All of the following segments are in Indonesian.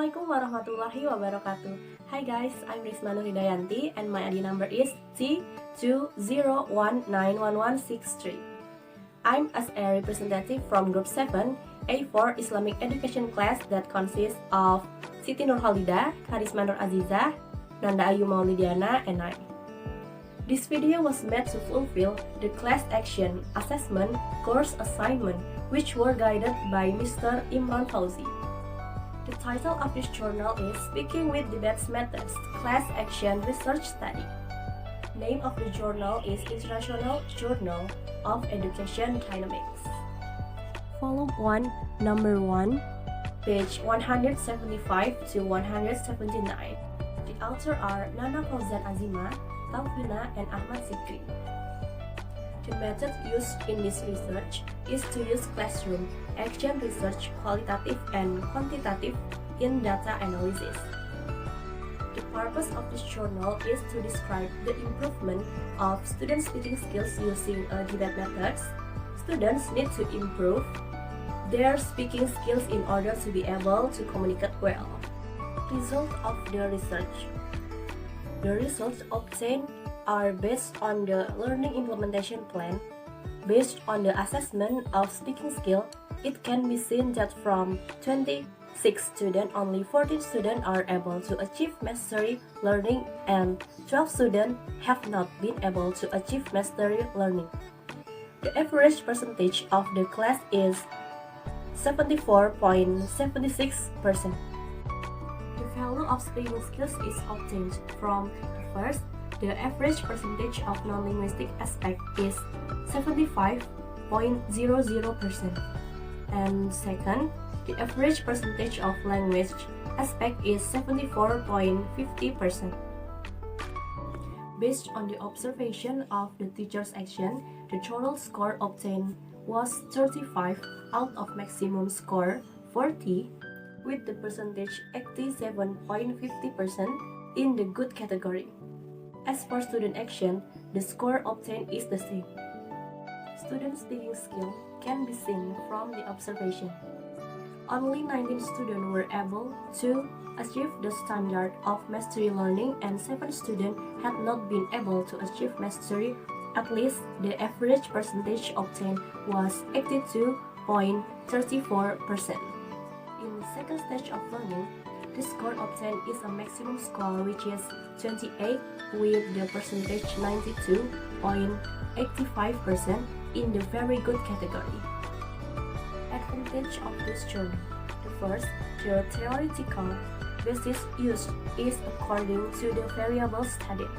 Assalamualaikum warahmatullahi wabarakatuh. Hi guys, I'm Risma Nurhidayanti and my ID number is T201911163. I'm as a representative from Group 7, A4 Islamic Education class that consists of Siti Nurhalida, Karisma Nur Azizah, Nanda Ayu Maulidiana, and I. This video was made to fulfill the class action, assessment, course assignment, which were guided by Mr. Imran Fauzi. The title of this journal is Speaking with Debates Methods, Class Action Research Study. Name of the journal is International Journal of Education Dynamics. Volume 1, Number 1, page 175 to 179. The author are Nana Fauzan Azimah, Taufina, and Ahmad Zikri. The method used in this research is to use classroom action research, qualitative and quantitative, in data analysis. The purpose of this journal is to describe the improvement of student speaking skills using debate methods. Students need to improve their speaking skills in order to be able to communicate well. Result of the research. The results obtained are based on the learning implementation plan. Based on the assessment of speaking skill, it can be seen that from 26 students, only 14 students are able to achieve mastery learning and 12 students have not been able to achieve mastery learning. The average percentage of the class is 74.76%. The value of speaking skills is obtained from first, the average percentage of non-linguistic aspect is 75.00%. And second, the average percentage of language aspect is 74.50%. Based on the observation of the teacher's action, the total score obtained was 35 out of maximum score 40, with the percentage 87.50% in the good category. As for student action, the score obtained is the same. Student speaking skill can be seen from the observation. Only 19 students were able to achieve the standard of mastery learning and 7 students had not been able to achieve mastery. At least the average percentage obtained was 82.34%. In the second stage of learning, the score obtained is a maximum score which is 28 with the percentage 92.85% in the very good category. Advantage of this journal. The first, the theoretical basis used is according to the variable studied.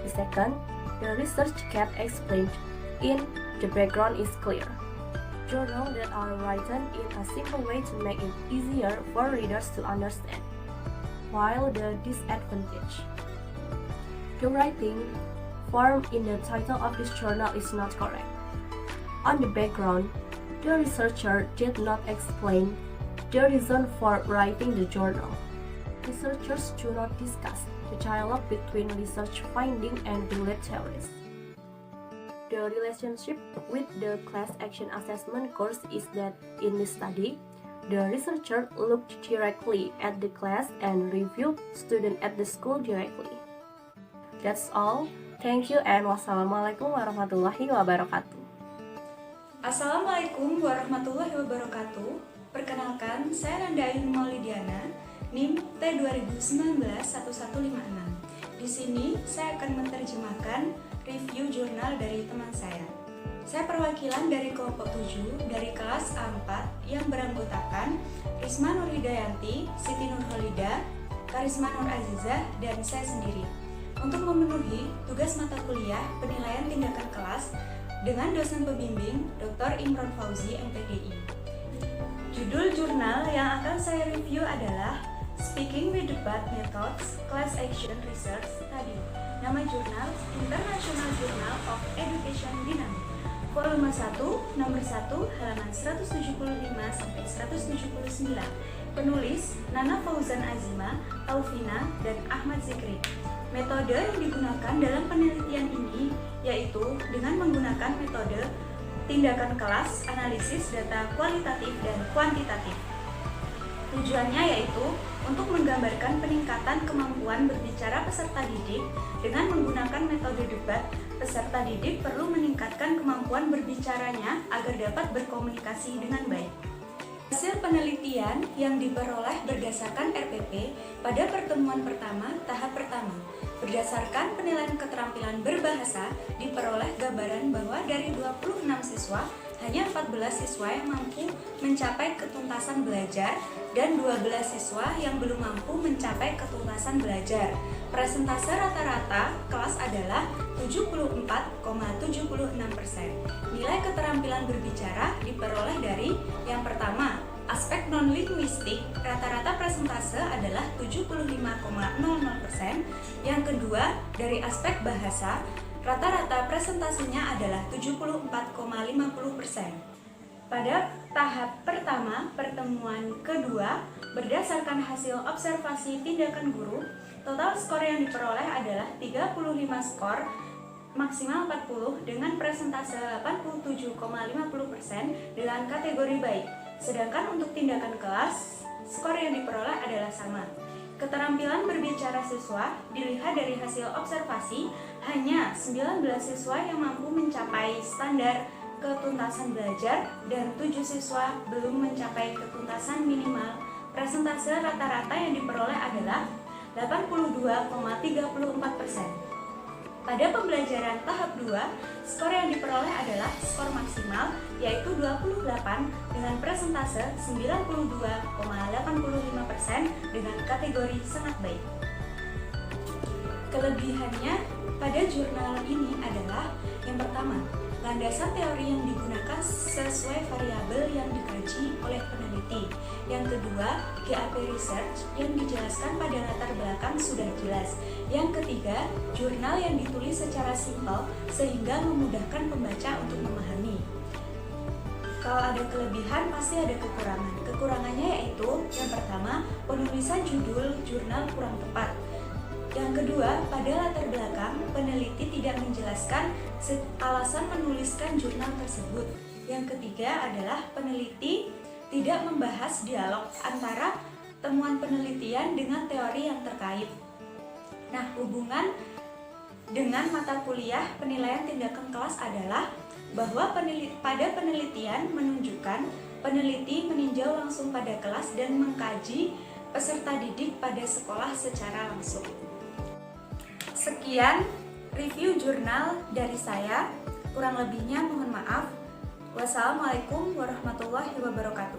The second, the research can explained in the background is clear. Journals that are written in a simple way to make it easier for readers to understand. While the disadvantage, the writing form in the title of this journal is not correct. On the background, the researcher did not explain the reason for writing the journal. Researchers do not discuss the dialogue between research finding and related theories. The relationship with the class action assessment course is that in this study, the researcher looked directly at the class and reviewed students at the school directly. That's all. Thank you and wassalamualaikum warahmatullahi wabarakatuh. Assalamualaikum warahmatullahi wabarakatuh. Perkenalkan, saya Nanda Ayu Maulidiana, NIM T2019-1156. Di sini saya akan menerjemahkan review jurnal dari teman saya. Saya perwakilan dari kelompok 7 dari kelas A4 yang beranggotakan Risma Nurhidayanti, Siti Nurhalida, Karisma Nur Azizah, dan saya sendiri untuk memenuhi tugas mata kuliah penilaian tindakan kelas dengan dosen pembimbing Dr. Imran Fauzi, MPDI. Judul jurnal yang akan saya review adalah Speaking with Debate Methods, Class Action Research Study. Nama jurnal International Journal of Education Dynamics. Volume 1, nomor 1, halaman 175-179. Penulis Nana Fauzan Azimah, Taufina, dan Ahmad Zikri. Metode yang digunakan dalam penelitian ini yaitu dengan menggunakan metode tindakan kelas, analisis data kualitatif dan kuantitatif. Tujuannya yaitu untuk menggambarkan peningkatan kemampuan berbicara peserta didik dengan menggunakan metode debat. Peserta didik perlu meningkatkan kemampuan berbicaranya agar dapat berkomunikasi dengan baik. Hasil penelitian yang diperoleh berdasarkan RPP pada pertemuan pertama tahap pertama. Berdasarkan penilaian keterampilan berbahasa, diperoleh gambaran bahwa dari 26 siswa, hanya 14 siswa yang mampu mencapai ketuntasan belajar dan 12 siswa yang belum mampu mencapai ketuntasan belajar. Presentase rata-rata kelas adalah 74,76%. Nilai keterampilan berbicara diperoleh dari yang pertama, aspek non-linguistik, rata-rata presentase adalah 75,00%. Yang kedua, dari aspek bahasa, rata-rata presentasenya adalah 74,50%. Pada tahap pertama, pertemuan kedua, berdasarkan hasil observasi tindakan guru, total skor yang diperoleh adalah 35 skor, maksimal 40 dengan presentase 87,50% dengan kategori baik. Sedangkan untuk tindakan kelas, skor yang diperoleh adalah sama. Keterampilan berbicara siswa dilihat dari hasil observasi, hanya 19 siswa yang mampu mencapai standar ketuntasan belajar dan 7 siswa belum mencapai ketuntasan minimal. Presentase rata-rata yang diperoleh adalah 82,34%. Pada pembelajaran tahap 2, skor yang diperoleh adalah skor maksimal, yaitu 28 dengan presentase 92,85% dengan kategori sangat baik. Kelebihannya pada jurnal ini adalah yang pertama, landasan teori yang digunakan sesuai variabel yang dikaji oleh peneliti. Yang kedua, GAP Research yang dijelaskan pada latar belakang sudah jelas. Yang ketiga, jurnal yang ditulis secara simpel sehingga memudahkan pembaca untuk memahami. Kalau ada kelebihan, pasti ada kekurangan. Kekurangannya yaitu yang pertama, penulisan judul jurnal kurang tepat. Yang kedua, pada latar belakang, peneliti tidak menjelaskan alasan menuliskan jurnal tersebut. Yang ketiga adalah peneliti tidak membahas dialog antara temuan penelitian dengan teori yang terkait. Nah, hubungan dengan mata kuliah penilaian tindakan kelas adalah bahwa pada penelitian menunjukkan peneliti meninjau langsung pada kelas dan mengkaji peserta didik pada sekolah secara langsung. Sekian review jurnal dari saya, kurang lebihnya mohon maaf. Wassalamualaikum warahmatullahi wabarakatuh.